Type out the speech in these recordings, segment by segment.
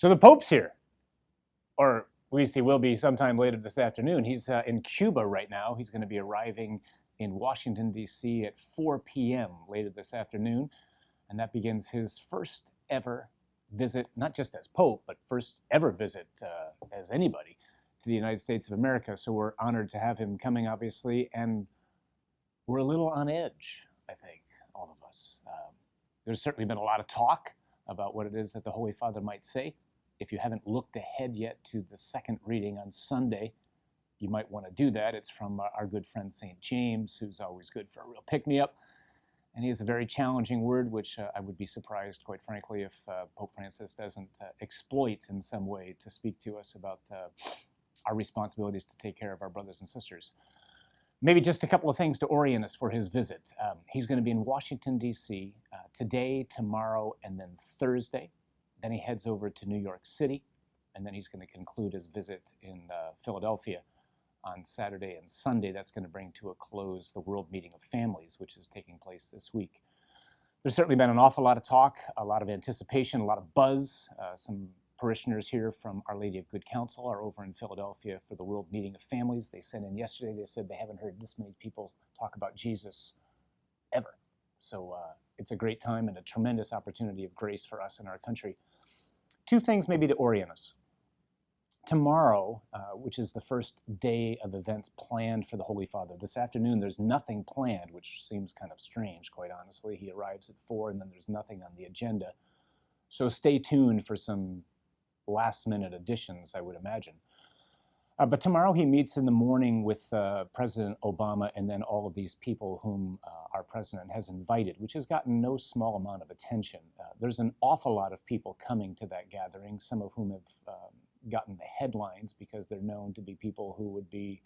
So the Pope's here, or at least he will be sometime later this afternoon. He's in Cuba right now. He's going to be arriving in Washington, D.C. at 4 p.m. later this afternoon, and that begins his first ever visit, not just as Pope, but first ever visit as anybody to the United States of America. So we're honored to have him coming, obviously, and we're a little on edge, I think, all of us. There's certainly been a lot of talk about what it is that the Holy Father might say. If you haven't looked ahead yet to the second reading on Sunday, you might want to do that. It's from our good friend St. James, who's always good for a real pick-me-up. And he has a very challenging word, which I would be surprised, quite frankly, if Pope Francis doesn't exploit in some way to speak to us about our responsibilities to take care of our brothers and sisters. Maybe just a couple of things to orient us for his visit. He's going to be in Washington, D.C. Today, tomorrow, and then Thursday. Then he heads over to New York City, and then he's going to conclude his visit in Philadelphia on Saturday and Sunday. That's going to bring to a close the World Meeting of Families, which is taking place this week. There's certainly been an awful lot of talk, a lot of anticipation, a lot of buzz. Some parishioners here from Our Lady of Good Counsel are over in Philadelphia for the World Meeting of Families. They sent in yesterday, they said they haven't heard this many people talk about Jesus ever. So it's a great time and a tremendous opportunity of grace for us in our country. Two things maybe to orient us. Tomorrow, which is the first day of events planned for the Holy Father. This afternoon, there's nothing planned, which seems kind of strange, quite honestly. He arrives at 4, and then there's nothing on the agenda. So stay tuned for some last-minute additions, I would imagine. But tomorrow he meets in the morning with President Obama and then all of these people whom our president has invited, which has gotten no small amount of attention. There's an awful lot of people coming to that gathering, some of whom have gotten the headlines because they're known to be people who would be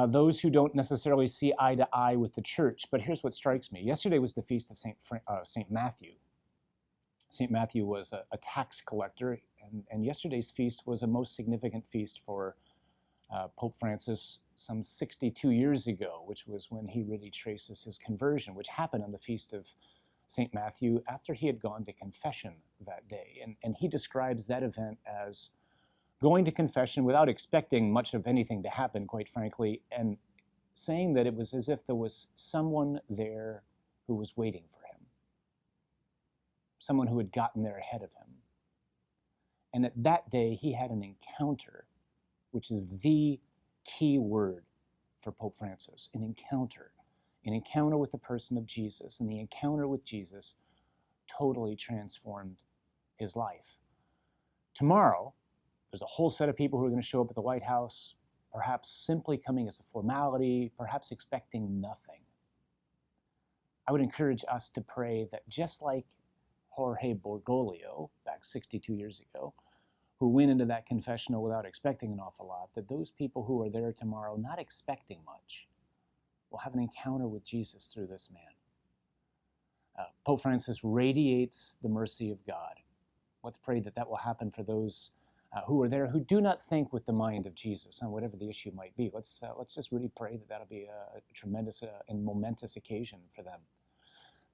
those who don't necessarily see eye to eye with the church. But here's what strikes me. Yesterday was the feast of St. Matthew. St. Matthew was a tax collector, and yesterday's feast was a most significant feast for Pope Francis some 62 years ago, which was when he really traces his conversion, which happened on the feast of St. Matthew after he had gone to confession that day. And he describes that event as going to confession without expecting much of anything to happen, quite frankly, and saying that it was as if there was someone there who was waiting for him, someone who had gotten there ahead of him. And at that day, he had an encounter, which is the key word for Pope Francis, an encounter with the person of Jesus. And the encounter with Jesus totally transformed his life. Tomorrow, there's a whole set of people who are going to show up at the White House, perhaps simply coming as a formality, perhaps expecting nothing. I would encourage us to pray that just like Jorge Bergoglio, back 62 years ago, who went into that confessional without expecting an awful lot, that those people who are there tomorrow, not expecting much, will have an encounter with Jesus through this man. Pope Francis radiates the mercy of God. Let's pray that that will happen for those who are there who do not think with the mind of Jesus on whatever the issue might be. Let's just really pray that that'll be a tremendous and momentous occasion for them.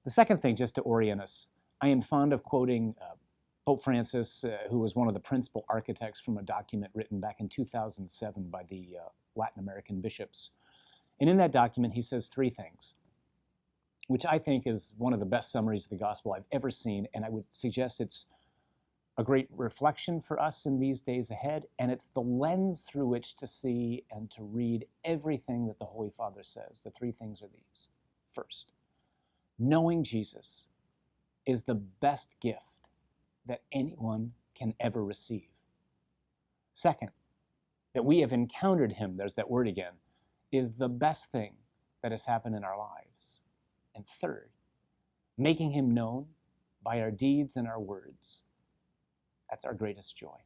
The second thing, just to orient us, I am fond of quoting Pope Francis, who was one of the principal architects from a document written back in 2007 by the Latin American bishops. And in that document, he says three things, which I think is one of the best summaries of the gospel I've ever seen, and I would suggest it's a great reflection for us in these days ahead, and it's the lens through which to see and to read everything that the Holy Father says. The three things are these. First, knowing Jesus is the best gift that anyone can ever receive. Second, that we have encountered him, there's that word again, is the best thing that has happened in our lives. And third, making him known by our deeds and our words. That's our greatest joy.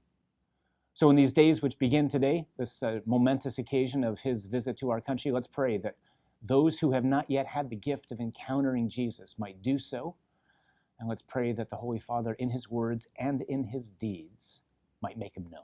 So in these days which begin today, this momentous occasion of his visit to our country, let's pray that those who have not yet had the gift of encountering Jesus might do so. And let's pray that the Holy Father, in his words and in his deeds, might make him known.